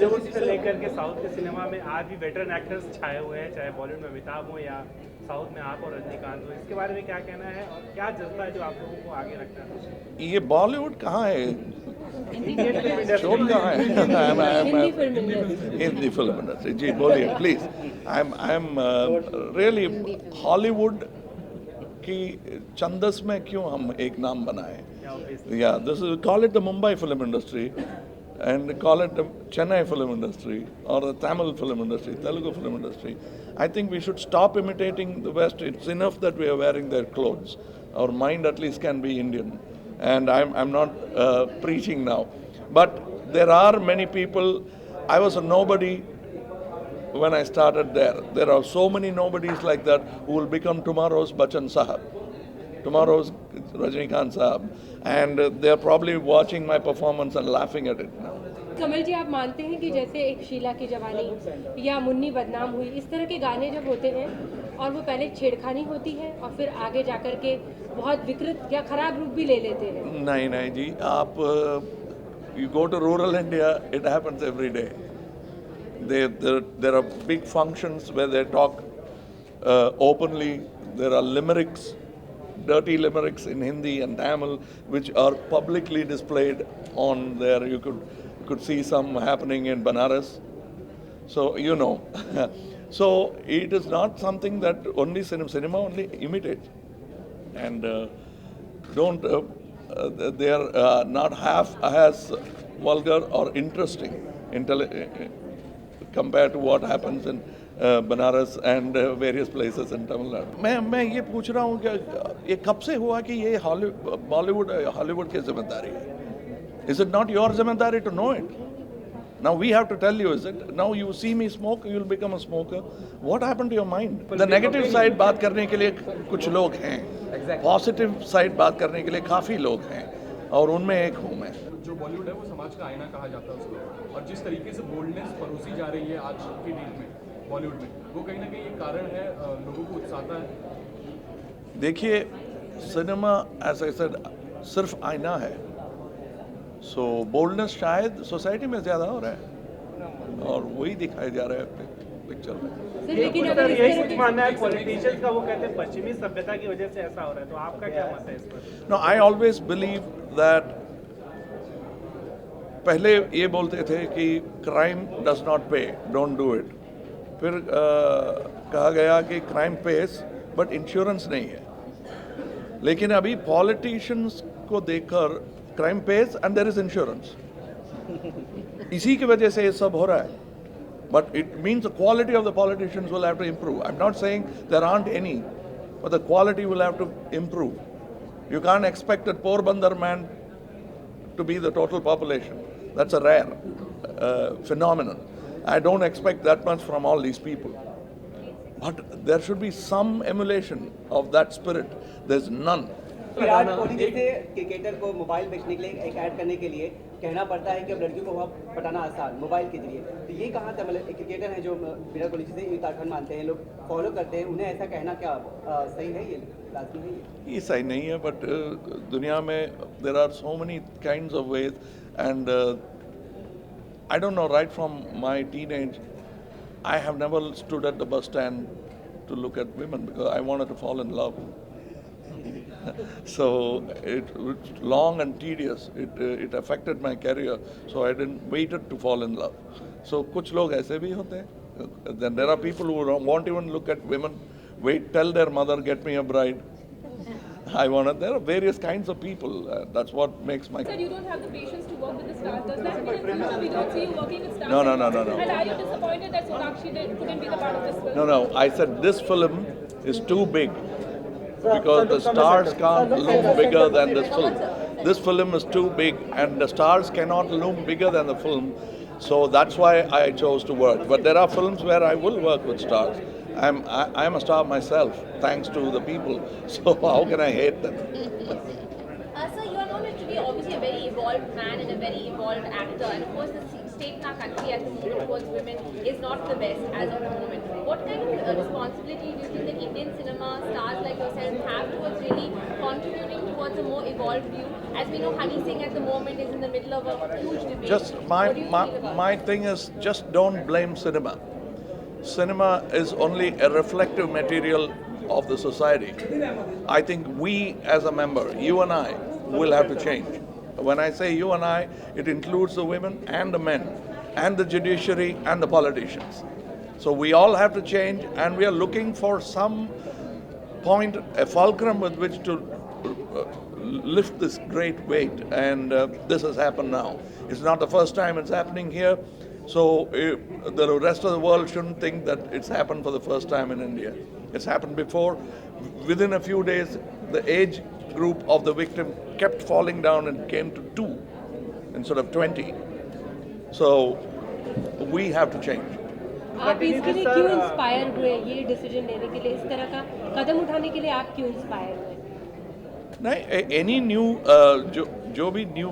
बॉलीवुड से लेकर के साउथ के सिनेमा में आज भी वेटरन एक्टर्स छाए हुए हैं, चाहे बॉलीवुड में अमिताभ हो या साउथ में आप और रजनीकांत हो। इसके बारे में क्या कहना है और क्या जज्बा है जो आप लोगों को आगे रखता है? ये बॉलीवुड कहाँ है? इंडियन फिल्म इंडस्ट्री शोर कहाँ है? Hindi film industry. Hindi film industry, जी बोलिए please. I am really Hollywood की छंदस में क्यों हम एक नाम बनाए? या this is call it the Mumbai film industry and call it the Chennai film industry or the Tamil film industry, Telugu film industry. I think we should stop imitating the West. It's enough that we are wearing their clothes. Our mind at least can be Indian. And I'm not preaching now. But there are many people. I was a nobody when I started there. There are so many nobodies like that who will become tomorrow's Bachchan Sahab, tomorrow's Rajinikanth Sahab, and they're probably watching my performance and laughing at it now. Kamal जी, आप मानते हैं कि जैसे एक शीला की जवानी या मुन्नी बदनाम हुई, इस तरह के गाने जब होते हैं और वो पहले छेड़खानी होती है और फिर आगे जाकर के बहुत विकृत या खराब रूप भी ले लेते हैं? नहीं जी, आप you go to rural India, it happens every day. There are big functions where they talk openly. There are limericks, dirty limericks in Hindi and Tamil, which are publicly displayed on there. You could see some happening in Banaras. So you know. So it is not something that only cinema only imitates, and don't they are not half as vulgar or interesting compared to what happens in Banaras and various places in Tamil Nadu. मैं ये पूछ रहा हूँ कि ये कब से हुआ कि ये हॉलीवुड की जिम्मेदारी है? इज इट नॉट योर जिम्मेदारी to know it? Now we have to tell you, is it? Now you see me smoke, you will become a smoker. What happened to your mind? The negative side बात करने के लिए कुछ लोग हैं, positive side बात करने के लिए काफ़ी लोग हैं, और उनमें एक हूँ मैं। जो बॉलीवुड है वो समाज का आईना कहा जाता है उसको, और जिस तरीके से बोल्डनेस परोसी जा रही है आज की डेट में बॉलीवुड में, वो कहीं ना कहीं एक कारण है, लोगों को उत्साहता है। देखिए, सिनेमा एज आई सेड सिर्फ आईना है। सो बोल्डनेस शायद सोसाइटी में ज़्यादा हो रहा है और वही दिखाया जा रहा है पिक्चर में। लेकिन अगर यही कुछ मानना है पॉलिटिशियंस का, वो कहते हैं पश्चिमी सभ्यता की वजह से ऐसा हो रहा है, तो आपका क्या मत है इस पर? No, I always believe that पहले ये बोलते थे कि crime does not pay, don't do it. फिर कहा गया कि क्राइम पेस बट इंश्योरेंस नहीं है। लेकिन अभी पॉलिटिशियंस को देखकर crime pays and there is insurance, इसी की वजह से ये सब हो रहा है। But it means the quality of the politicians will have to improve. I am not saying there aren't any, but the quality will have to improve. You can't expect a Porbandar man to be the total population. That's a rare phenomenon. I don't expect that much from all these people. But there should be some emulation of that spirit. There's none. Virat Kohli जैसे cricketer को mobile बेचने के लिए एक add करने के लिए कहना पड़ता है कि अब लड़कियों को वहाँ पटाना आसान मोबाइल के जरिए, तो ये कहाँ था? मतलब एक क्रिकेटर है जो विराट कोहली जिसे उत्तराखंड मानते हैं, लोग फॉलो करते हैं, उन्हें ऐसा कहना क्या सही है? ये लाजमी नहीं है? ये सही नहीं है, बट दुनिया में there are so many kinds of ways, and I don't know, right from my teenage I have never stood at the bus stand to look at women because I wanted to fall in love. So it's long and tedious. It affected my career, so I didn't waited to fall in love. So कुछ लोग ऐसे भी होते हैं. Then there are people who won't even look at women. Wait, tell their mother, get me a bride. I want it. There are various kinds of people. That's what makes my. Sir, you don't have the patience to work with the stars. Does that mean in future we don't see you working with stars? No. And are you disappointed that Sonakshi couldn't be the part of this film? No. I said this film is too big. Because the stars can't loom bigger than this film. This film is too big and the stars cannot loom bigger than the film. So that's why I chose to work. But there are films where I will work with stars. I'm a star myself, thanks to the people. So how can I hate them? So you are known to be obviously a very evolved man and a very evolved actor, and of course the state in our country at the moment towards women is not the best as of the moment. What kind of responsibility do you think that Indian cinema stars like yourself have towards really contributing towards a more evolved view? As we know, Honey Singh at the moment is in the middle of a huge debate. Just What do you feel about my thing is, just don't blame cinema. Cinema is only a reflective material of the society. I think we as a member, you and I, will have to change. When I say you and I, it includes the women and the men and the judiciary and the politicians. So we all have to change, and we are looking for some point, a fulcrum with which to lift this great weight, and this has happened now. It's not the first time it's happening here, so the rest of the world shouldn't think that it's happened for the first time in India. It's happened before. Within a few days, the age group of the victim kept falling down and came to 2 instead of 20. So we have to change. आप इसके लिए क्यों inspire हुए, ये decision लेने के लिए, इस तरह का कदम उठाने के लिए आप क्यों इंस्पायर हुए? नहीं, एनी न्यू जो भी न्यू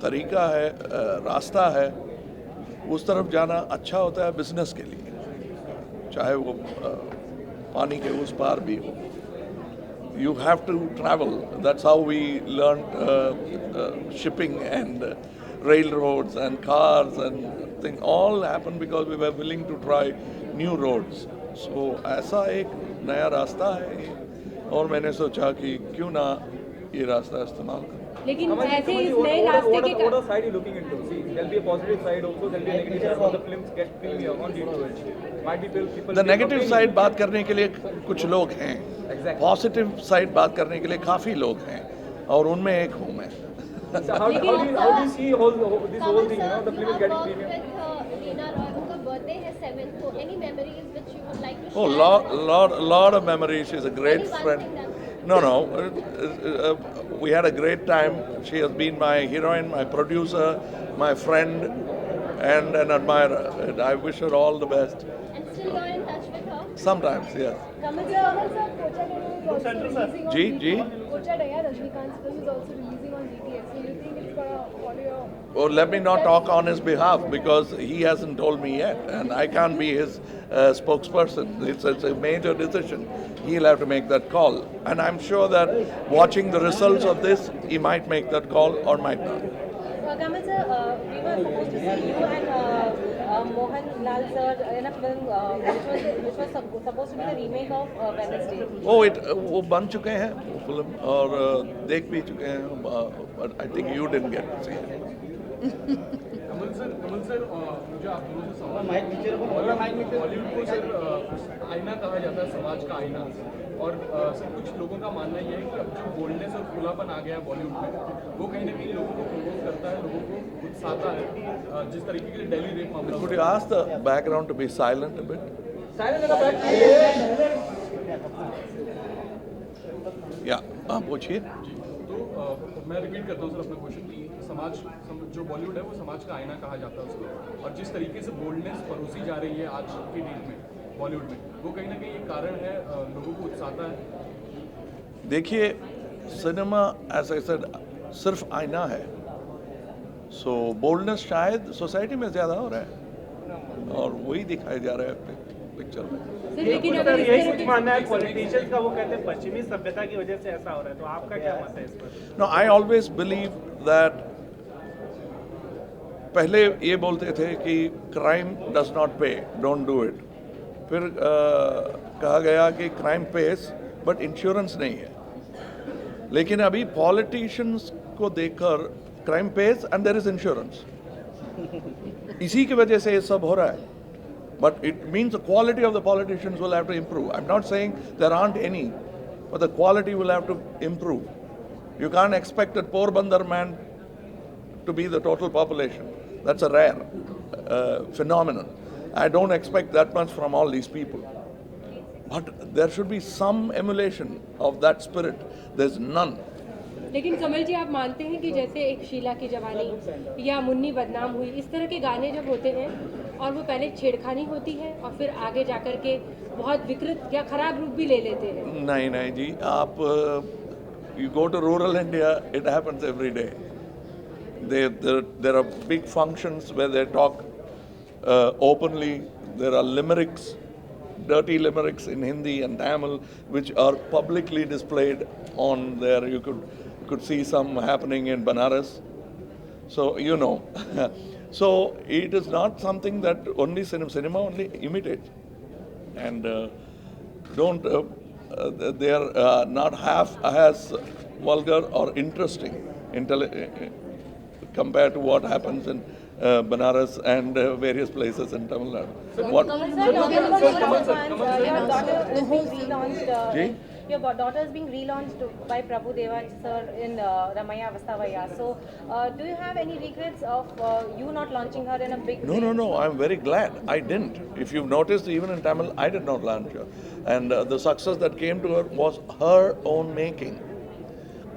तरीका है, रास्ता है, उस तरफ जाना अच्छा होता है बिजनेस के लिए, चाहे वो पानी के उस पार भी हो. You have to travel. That's how we learned shipping and railroads and cars and things. All happened because we were willing to try new roads. So ऐसा एक नया रास्ता है ये, और मैंने सोचा कि क्यों ना ये रास्ता इस्तेमाल करूं. लेकिन ऐसे इस नए रास्ते के What side are you looking into? See, there'll be a positive side also, there'll be a negative side. How the films get premiere on DTH. Might be people. The negative side बात करने के लिए कुछ लोग हैं. Exactly. Positive side बात करने के लिए काफ़ी लोग हैं, और उनमें एक हूँ मैं. So how do you see this whole thing? You know, the film is getting premiere. With Reena Roy, her birthday is 7th. So any memories which you would like to share? Oh, lot of memories. She's a great Any one friend. thing that- No. We had a great time. She has been my heroine, my producer, my friend, and an admirer. And I wish her all the best. And still you're in touch with her? Sometimes, yes. Kamal sir, Kocha Daya is also releasing on Ji, DTH. ji. Kocha Daya, Rajnikant's film is also releasing on DTH. So you think it's gonna follow your... Well, let me not talk on his behalf because he hasn't told me yet, and I can't be his spokesperson. It's a major decision. He'll have to make that call, and I'm sure that watching the results of this, he might make that call or might not. Kamal sir, we were supposed to see you and Mohan Lal sir in a film which was supposed to be the remake of Wednesday. वो बन चुके हैं वो film, और देख भी चुके हैं, but I think you didn't get to see it. Kamal sir मुझे आप दोनों से सवाल बॉलीवुड को सर आईना कहा जाता है, समाज का आईना, और सर कुछ लोगों का मानना ये है कि अब जो बोल्डनेस और खुलापन आ गया है बॉलीवुड में, वो कहीं ना कहीं लोगों को प्रोवोक करता है, लोगों को उत्साहता है. जिस तरीके के दिल्ली रेप मामला, Could you ask the background to be silent a bit? Silent in the back. Yeah, आप पूछिए. तो मैं रिपीट करता हूँ सर अपना क्वेश्चन कि जो बॉलीवुड है वो समाज का आईना कहा जाता है उसको, और जिस तरीके से बोल्डनेस परोसी जा रही है आज की डेट में बॉलीवुड में, वो कहीं ना कहीं एक कारण है लोगों को उत्साहता है. देखिए, सिनेमा एज आई सेड सिर्फ आईना है. सो बोल्डनेस शायद सोसाइटी में ज़्यादा हो रहा है, और वही दिखाया जा रहा है पिक्चर में. लेकिन अगर इस यही तरह कुछ मानना है पॉलिटिशियंस का, वो कहते हैं पश्चिमी सभ्यता की वजह से ऐसा हो रहा है, तो आपका क्या मत है इस पर? No, I always believe that पहले ये बोलते थे कि crime does not pay, don't do it. फिर कहा गया कि क्राइम पेस बट इंश्योरेंस नहीं है. लेकिन अभी पॉलिटिशियंस को देखकर crime pays and there is insurance. इसी की वजह से ये सब हो रहा है. But it means the quality of the politicians will have to improve. I'm not saying there aren't any, but the quality will have to improve. You can't expect a Porbandar man to be the total population. That's a rare phenomenon. I don't expect that much from all these people. But there should be some emulation of that spirit. There's none. लेकिन कमल जी, आप मानते हैं कि जैसे एक शीला की जवानी या मुन्नी बदनाम हुई, इस तरह के गाने जब होते हैं और वो पहले छेड़खानी होती है और फिर आगे जाकर के बहुत विकृत या खराब रूप भी ले लेते हैं? नहीं जी, आप you go to rural India, it happens every day. There are big functions where they talk openly. There are limericks, dirty limericks in Hindi and Tamil, which are publicly displayed on there. You could see some happening in Banaras. So you know. So it is not something that only cinema only imitates, and they are not half as vulgar or interesting compared to what happens in Banaras and various places in Tamil Nadu. What? Your daughter is being relaunched by Prabhu Deva sir in Ramaya Vastavaya. So, do you have any regrets of you not launching her in a big way? No. I'm very glad I didn't. If you've noticed, even in Tamil, I did not launch her. And the success that came to her was her own making.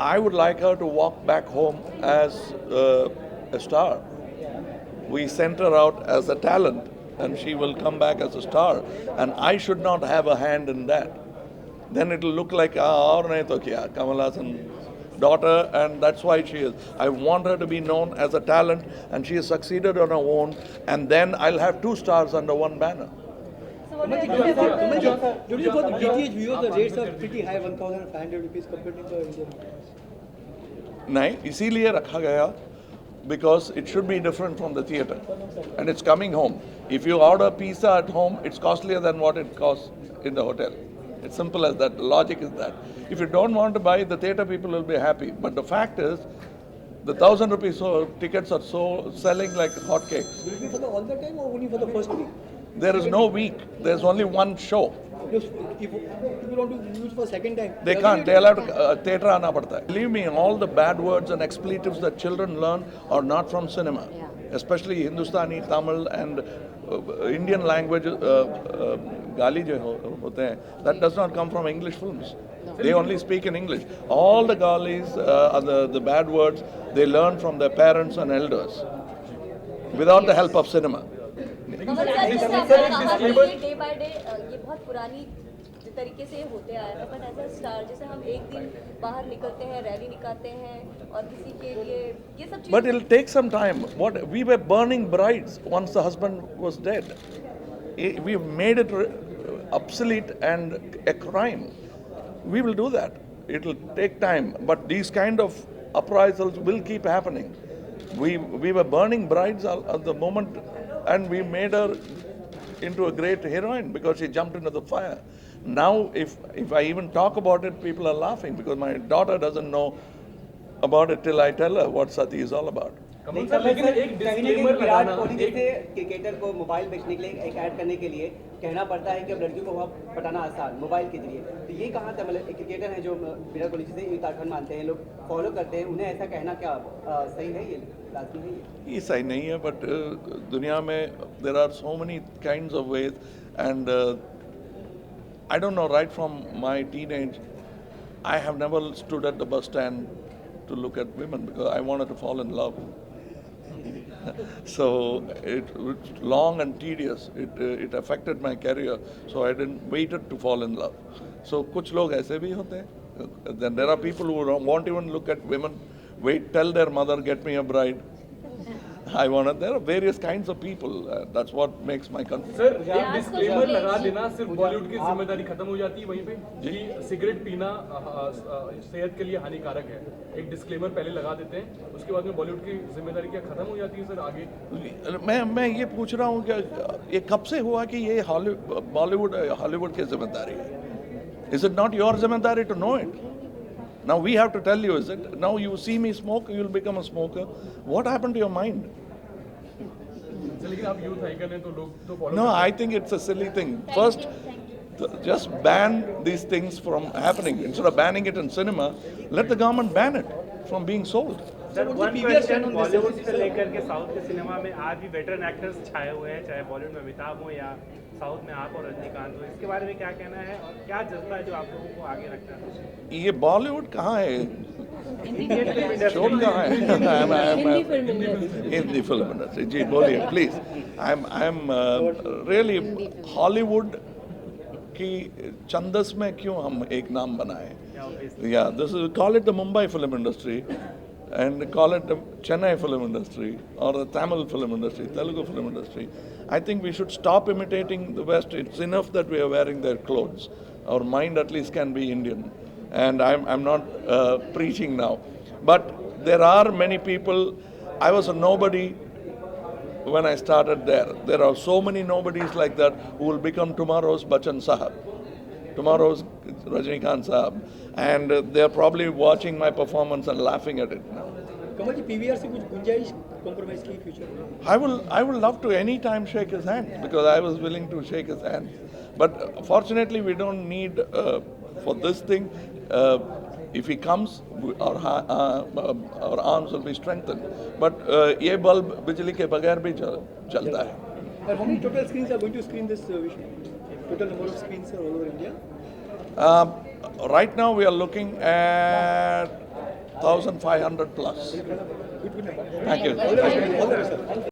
I would like her to walk back home as a star. We sent her out as a talent, and she will come back as a star. And I should not have a hand in that. Then it will look like, aur nahi to kya, Kamal Hassan's daughter, and that's why she is. I want her to be known as a talent, and she has succeeded on her own, and then I'll have two stars under one banner. So, what do you think about the For the DTH viewers, the rates are pretty high, 1,500 rupees compared to the Indian markets. नहीं, इसीलिए रखा गया, because it should be different from the theatre, and it's coming home. If you order pizza at home, it's costlier than what it costs in the hotel. It's simple as that. The logic is that. If you don't want to buy, the theatre people will be happy. But the fact is, the 1,000 rupees tickets are selling like hotcakes. Will it be for the all the time or only for the first week? There is no week. There's only one show. If people want to use for second time, They can't. They'll have to theatre aana padta hai. Believe me, all the bad words and expletives that children learn are not from cinema. Especially Hindustani, Tamil and Indian language gali jo hote hain, that does not come from English films. They only speak in English. All the galis, the bad words, they learn from their parents and elders without the help of cinema. Day by day ये बहुत पुरानी तरीके से होते आया है, but as a star जैसे हम एक दिन बाहर निकलते हैं, रैली निकालते हैं और किसी के लिए ये सब चीज़. But it'll take some time. We were burning brides once the husband was dead. We've made it obsolete and a crime. We will do that. It'll take time, but these kind of uprisals will keep happening. We were burning brides at the moment, and we made her into a great heroine because she jumped into the fire. Now, if I even talk about it, people are laughing because my daughter doesn't know about it till I tell her what Sati is all about. Kamal sir, लेकिन एक कहीं ना कहीं disclaimer Virat लगाना, कोहली जैसे cricketer को mobile बेचने के लिए एक ऐड करने के लिए कहना पड़ता है कि अब लड़कियों को वहाँ पटाना आसान मोबाइल के जरिए. तो ये कहाँ था, मतलब एक क्रिकेटर है जो विराट कोहली जिसे उत्तराखंड मानते हैं, लोग फॉलो करते हैं, उन्हें ऐसा कहना क्या सही है, ये लाजमी है? ये सही नहीं है, बट दुनिया में there are so many kinds of ways, and I don't know, right from my teenage, I have never stood at the bus stand to look at women because I wanted to fall in love. So it's long and tedious. It affected my career. So I didn't waited to fall in love. So कुछ लोग ऐसे भी होते हैं. Then there are people who won't even look at women. Wait, tell their mother, get me a bride. I wanted. There are various kinds of people. That's what makes my country. Sir एक disclaimer लगा देना, सिर्फ बॉलीवुड की जिम्मेदारी खत्म हो जाती है वहीं पे कि सिगरेट पीना सेहत के लिए हानिकारक है. एक डिस्क्लेमर पहले लगा देते हैं, उसके बाद में बॉलीवुड की जिम्मेदारी क्या खत्म हो जाती है सर आगे? मैं ये पूछ रहा हूँ कि ये कब से हुआ कि ये हॉलीवुड की जिम्मेदारी है? Is it not your जिम्मेदारी to know it? Now we have to tell you, is it? Now you see me smoke, you will become a smoker. What happened to your mind? लेकिन आप youth icon हैं तो लोग तो follow. No, I think it's a silly thing. First, just ban these things from happening. Instead of banning it in cinema, let the government ban it from being sold. Sir one question Bollywood से लेकर के south के cinema में आज भी veteran actors छाए हुए हैं, चाहे बॉलीवुड में अमिताभ हो या साउथ में आप और रजनीकांत हो. इसके बारे में क्या कहना है और क्या जज्बा है जो आप लोगों को आगे रखना है? ये बॉलीवुड कहाँ है? शोर कहाँ है? Hindi film industry. जी बोलिए please. I am really Hollywood की छंदस में क्यों हम एक नाम बनाए? Yeah, this is call it the Mumbai film industry. and call it the Chennai film industry or the Tamil film industry, Telugu film industry. I think we should stop imitating the West. It's enough that we are wearing their clothes. Our mind at least can be Indian. And I'm not preaching now. But there are many people. I was a nobody when I started there. There are so many nobodies like that who will become tomorrow's Bachchan Sahab, tomorrow's Rajinikanth Sahab. And they're probably watching my performance and laughing at it now. Kamal ji PVR से कुछ गुंजाइश compromise की future में? I will love to any time shake his hand because I was willing to shake his hand. But fortunately, we don't need for this thing. If he comes, our arms will be strengthened. But ये bulb बिजली के बगैर भी चलता है. And how many total screens are going to screen this vision? Total number of screens are all over India? Right now, we are looking at 1,500 plus. Good. Thank you. All the best, sir.